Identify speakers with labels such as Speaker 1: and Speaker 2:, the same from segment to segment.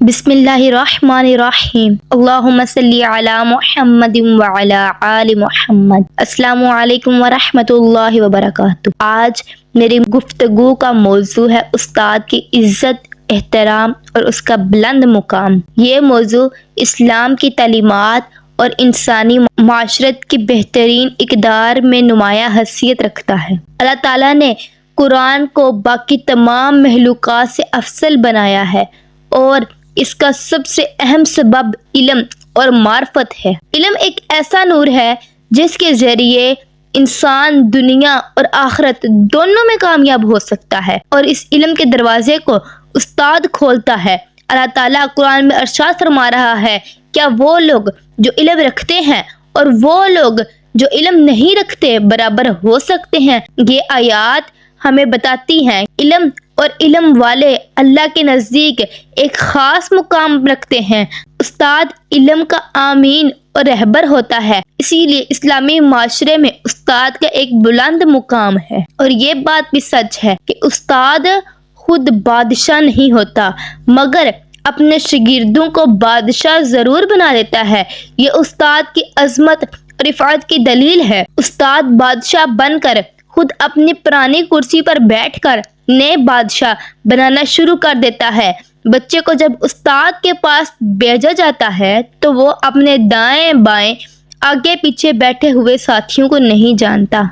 Speaker 1: बिस्मिल्लाहिर्रहमानिर्रहीम अल्लाहुम्मा सल्ली अला मुहम्मदिन व अला आलि मुहम्मद। अस्सलामु अलैकुम व रहमतुल्लाहि व बरकातुहू। आज मेरी गुफ्तगू का मौजू है उस्ताद की इज्जत, एहतराम और उसका बुलंद मुकाम। ये मौजू इस्लाम की तालीमात और इंसानी माशरत की बेहतरीन इक़दार में नुमाया हैसियत रखता है। अल्लाह ताला ने कुरान को बाकी तमाम महलूकात से अफसल बनाया है और इसका सबसे अहम सबब इल्म और मार्फत है। इल्म एक ऐसा नूर है जिसके जरिए इंसान दुनिया और आखिरत दोनों में कामयाब हो सकता है और इस इल्म के दरवाजे को उस्ताद खोलता है। अल्लाह ताला कुरान में इरशाद फरमा रहा है, क्या वो लोग जो इल्म रखते हैं और वो लोग जो इल्म नहीं रखते बराबर हो सकते हैं। ये आयात हमें बताती हैं इल्म और इल्म वाले अल्लाह के नज़दीक एक ख़ास मुकाम रखते हैं। उस्ताद इल्म का आमीन और रहबर होता है, इसीलिए इस्लामी माशरे में उस्ताद का एक बुलंद मुकाम है। और ये बात भी सच है कि उस्ताद खुद बादशाह नहीं होता मगर अपने शागिर्दों को बादशाह ज़रूर बना देता है। ये उस्ताद की अज़मत और इफ़ात की दलील है। उस्ताद बादशाह बनकर खुद अपनी पुरानी कुर्सी पर बैठकर नए बादशाह बनाना शुरू कर देता है। बच्चे को जब उस्ताद के पास भेजा जाता है तो वो अपने दाएं बाएं आगे पीछे बैठे हुए साथियों को नहीं जानता,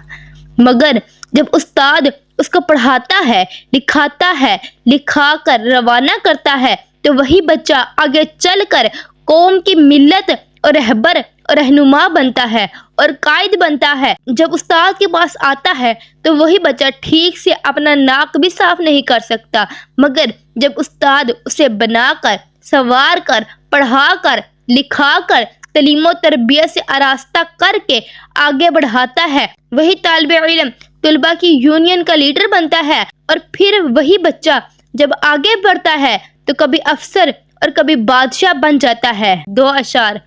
Speaker 1: मगर जब उस्ताद उसको पढ़ाता है, लिखाता है, लिखा कर रवाना करता है तो वही बच्चा आगे चलकर कौम की मिल्लत और रहबर और रहनुमा बनता है और कायद बनता है। जब उस्ताद के पास आता है तो वही बच्चा ठीक से अपना नाक भी साफ नहीं कर सकता, मगर जब उस्ताद उसे बनाकर, सवार कर, पढ़ा कर, लिखा कर, तलीम व तरबियत से आरास्ता करके आगे बढ़ाता है, वही तालिब इल्म तुलबा की यूनियन का लीडर बनता है। और फिर वही बच्चा जब आगे बढ़ता है तो कभी अफसर और कभी बादशाह बन जाता है। दो अशार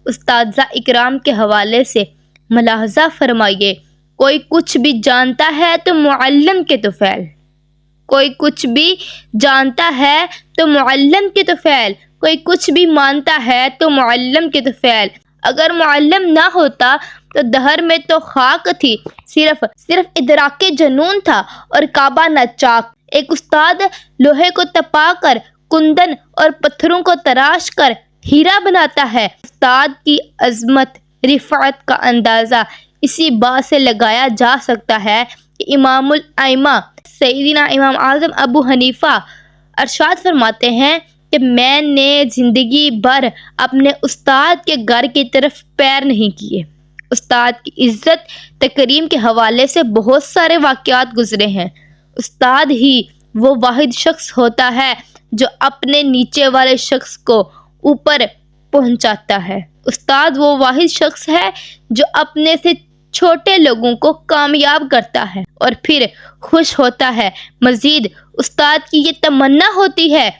Speaker 1: उस्ताद इकराम के हवाले से मुलाहजा फरमाइए। कोई कुछ भी जानता है तो मुअल्लिम के तुफैल, कोई कुछ भी जानता है तो मुअल्लिम के तुफैल, कोई कुछ भी मानता है तो मुअल्लिम के तुफैल। अगर मुअल्लिम ना होता तो दहर में तो खाक थी, सिर्फ इदराके जनून था और काबा न चाक। एक उस्ताद लोहे को तपा कर, कुंदन और पत्थरों को तराश कर हीरा बनाता है। उस्ताद की अजमत, रिफ़ात का अंदाज़ा इसी बात से लगाया जा सकता है कि इमामुल आइमा सैयदना इमाम आज़म अबू हनीफा इरशाद फरमाते हैं कि मैंने ज़िंदगी भर अपने उस्ताद के घर की तरफ पैर नहीं किए। उस्ताद की इज़्ज़त तकरीम के हवाले से बहुत सारे वाक़यात गुज़रे हैं। उस्ताद ही वो वाहिद शख्स होता है जो अपने नीचे वाले शख्स को ऊपर पहुंचाता है। उस्ताद वो वाहिद शख्स है जो अपने से छोटे लोगों को कामयाब करता है और फिर खुश होता है। मज़ीद उस्ताद की ये तमन्ना होती है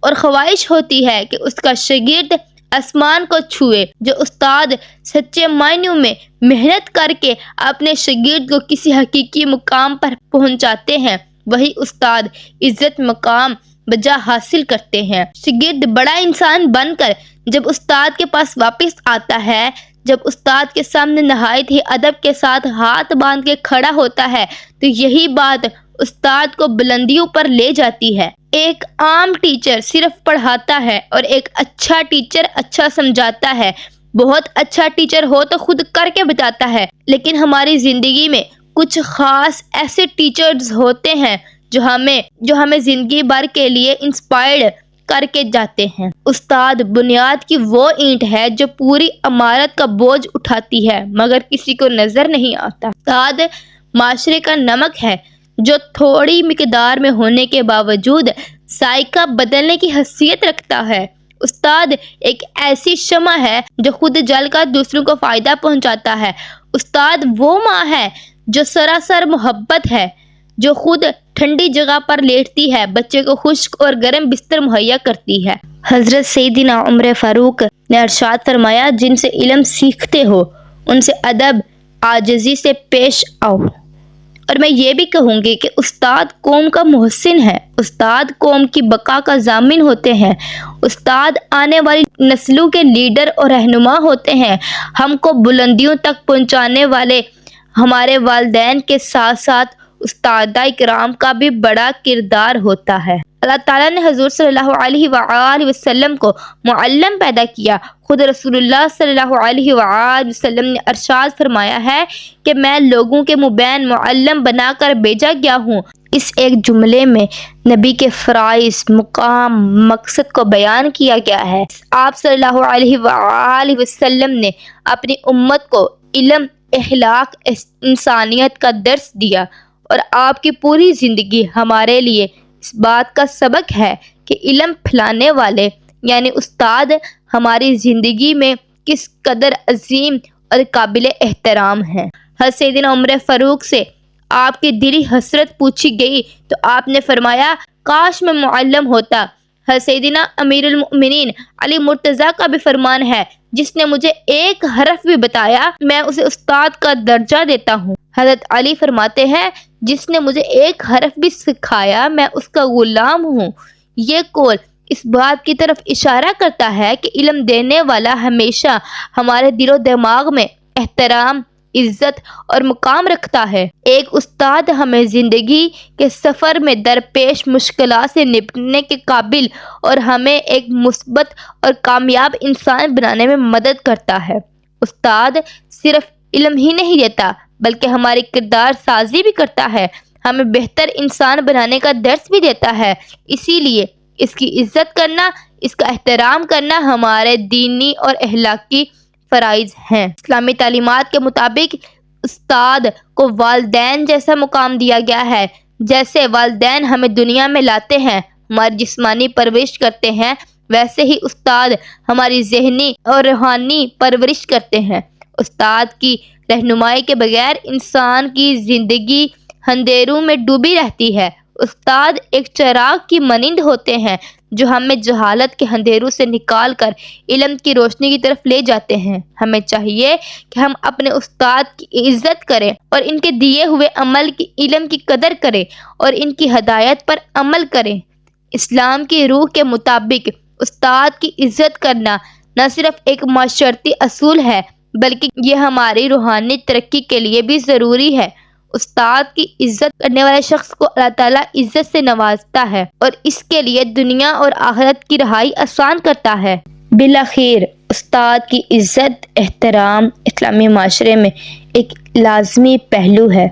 Speaker 1: और ख्वाहिश होती है कि उसका शागिर्द आसमान को छुए। जो उस्ताद सच्चे मायनों में मेहनत करके अपने शागिर्द को किसी हकीकी मुकाम पर पहुंचाते हैं, वही उस्ताद इज़्ज़त मकाम बजा हासिल करते हैं। शागिर्द बड़ा इंसान बनकर जब उस्ताद के पास वापस आता है, जब उस्ताद के सामने नहायत ही अदब के साथ हाथ बांध के खड़ा होता है तो यही बात उस्ताद को बुलंदियों पर ले जाती है। एक आम टीचर सिर्फ पढ़ाता है और एक अच्छा टीचर अच्छा समझाता है। बहुत अच्छा टीचर हो तो खुद करके बताता है, लेकिन हमारी ज़िंदगी में कुछ ख़ास ऐसे टीचर्स होते हैं जो हमें ज़िंदगी भर के लिए इंस्पायर्ड करके जाते हैं। उस्ताद बुनियाद की वो ईंट है जो पूरी इमारत का बोझ उठाती है मगर किसी को नज़र नहीं आता। उस्ताद माशरे का नमक है जो थोड़ी मिकदार में होने के बावजूद जायका बदलने की हैसियत रखता है। उस्ताद एक ऐसी शम्मा है जो खुद जलकर दूसरों को फ़ायदा पहुंचाता है। उस्ताद वो माँ है जो सरासर मोहब्बत है, जो खुद ठंडी जगह पर लेटती है, बच्चे को खुश्क और गर्म बिस्तर मुहैया करती है। हज़रत सैयदना उमर फ़ारूक ने इरशाद फरमाया, जिनसे इल्म सीखते हो उनसे अदब आजिज़ी से पेश आओ اور میں یہ بھی کہوں گی کہ استاد قوم کا محسن ہے، استاد قوم کی بقا کا ضامن ہوتے ہیں، استاد آنے والی نسلوں کے لیڈر اور رہنما ہوتے ہیں، ہم کو بلندیوں تک پہنچانے والے ہمارے والدین کے ساتھ ساتھ استادہ کرام کا بھی بڑا کردار ہوتا ہے۔ اللہ تعالیٰ نے حضور صلی اللہ علیہ وآلہ وسلم کو معلم پیدا کیا۔ خود رسول اللہ صلی اللہ علیہ وآلہ وسلم نے ارشاد فرمایا ہے کہ میں لوگوں کے مبین معلم بنا کر بھیجا گیا ہوں۔ اس ایک جملے میں نبی کے فرائض، مقام، مقصد کو بیان کیا گیا ہے۔ آپ صلی اللہ علیہ وآلہ وسلم نے اپنی امت کو علم، اخلاق، انسانیت کا درس دیا، اور آپ کی پوری زندگی ہمارے لیے اس بات کا سبق ہے کہ علم پھیلانے والے یعنی استاد ہماری زندگی میں کس قدر عظیم اور قابل احترام ہیں۔ حضرت سیدنا عمر فاروق سے آپ کی دلی حسرت پوچھی گئی تو آپ نے فرمایا کاش میں معلم ہوتا۔ حضرت سیدنا امیر المؤمنین علی مرتضیٰ کا بھی فرمان ہے جس نے مجھے ایک حرف بھی بتایا میں اسے استاد کا درجہ دیتا ہوں۔ حضرت علی فرماتے ہیں جس نے مجھے ایک حرف بھی سکھایا میں اس کا غلام ہوں۔ یہ قول اس بات کی طرف اشارہ کرتا ہے کہ علم دینے والا ہمیشہ ہمارے دل و دماغ میں احترام، عزت اور مقام رکھتا ہے۔ ایک استاد ہمیں زندگی کے سفر میں درپیش مشکلات سے نپٹنے کے قابل اور ہمیں ایک مثبت اور کامیاب انسان بنانے میں مدد کرتا ہے۔ استاد صرف علم ہی نہیں دیتا بلکہ ہماری کردار سازی بھی کرتا ہے، ہمیں بہتر انسان بنانے کا درس بھی دیتا ہے۔ اسی لیے اس کی عزت کرنا، اس کا احترام کرنا ہمارے دینی اور اخلاقی فرائض ہیں۔ اسلامی تعلیمات کے مطابق استاد کو والدین جیسا مقام دیا گیا ہے۔ جیسے والدین ہمیں دنیا میں لاتے ہیں، ہماری جسمانی پرورش کرتے ہیں، ویسے ہی استاد ہماری ذہنی اور روحانی پرورش کرتے ہیں۔ استاد کی رہنمائی کے بغیر انسان کی زندگی اندھیروں میں ڈوبی رہتی ہے۔ استاد ایک چراغ کی مانند ہوتے ہیں جو ہمیں جہالت کے اندھیروں سے نکال کر علم کی روشنی کی طرف لے جاتے ہیں۔ ہمیں چاہیے کہ ہم اپنے استاد کی عزت کریں اور ان کے دیے ہوئے عمل کی علم کی قدر کریں اور ان کی ہدایت پر عمل کریں۔ اسلام کی روح کے مطابق استاد کی عزت کرنا نہ صرف ایک معاشرتی اصول ہے بلکہ یہ ہماری روحانی ترقی کے لیے بھی ضروری ہے۔ استاد کی عزت کرنے والے شخص کو اللہ تعالیٰ عزت سے نوازتا ہے اور اس کے لیے دنیا اور آخرت کی رہائی آسان کرتا ہے۔ بالآخر استاد کی عزت، احترام اسلامی معاشرے میں ایک لازمی پہلو ہے۔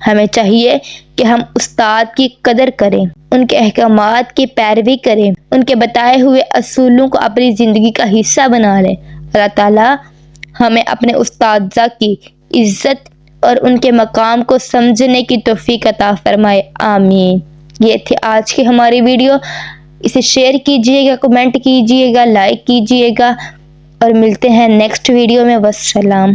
Speaker 1: ہمیں چاہیے کہ ہم استاد کی قدر کریں، ان کے احکامات کی پیروی کریں، ان کے بتائے ہوئے اصولوں کو اپنی زندگی کا حصہ بنا لیں۔ اللہ تعالیٰ ہمیں اپنے اساتذہ کی عزت اور ان کے مقام کو سمجھنے کی توفیق عطا فرمائے، آمین۔ یہ تھی آج کی ہماری ویڈیو، اسے شیئر کیجیے گا، کمنٹ کیجیے گا، لائک کیجیے گا اور ملتے ہیں نیکسٹ ویڈیو میں۔ والسلام۔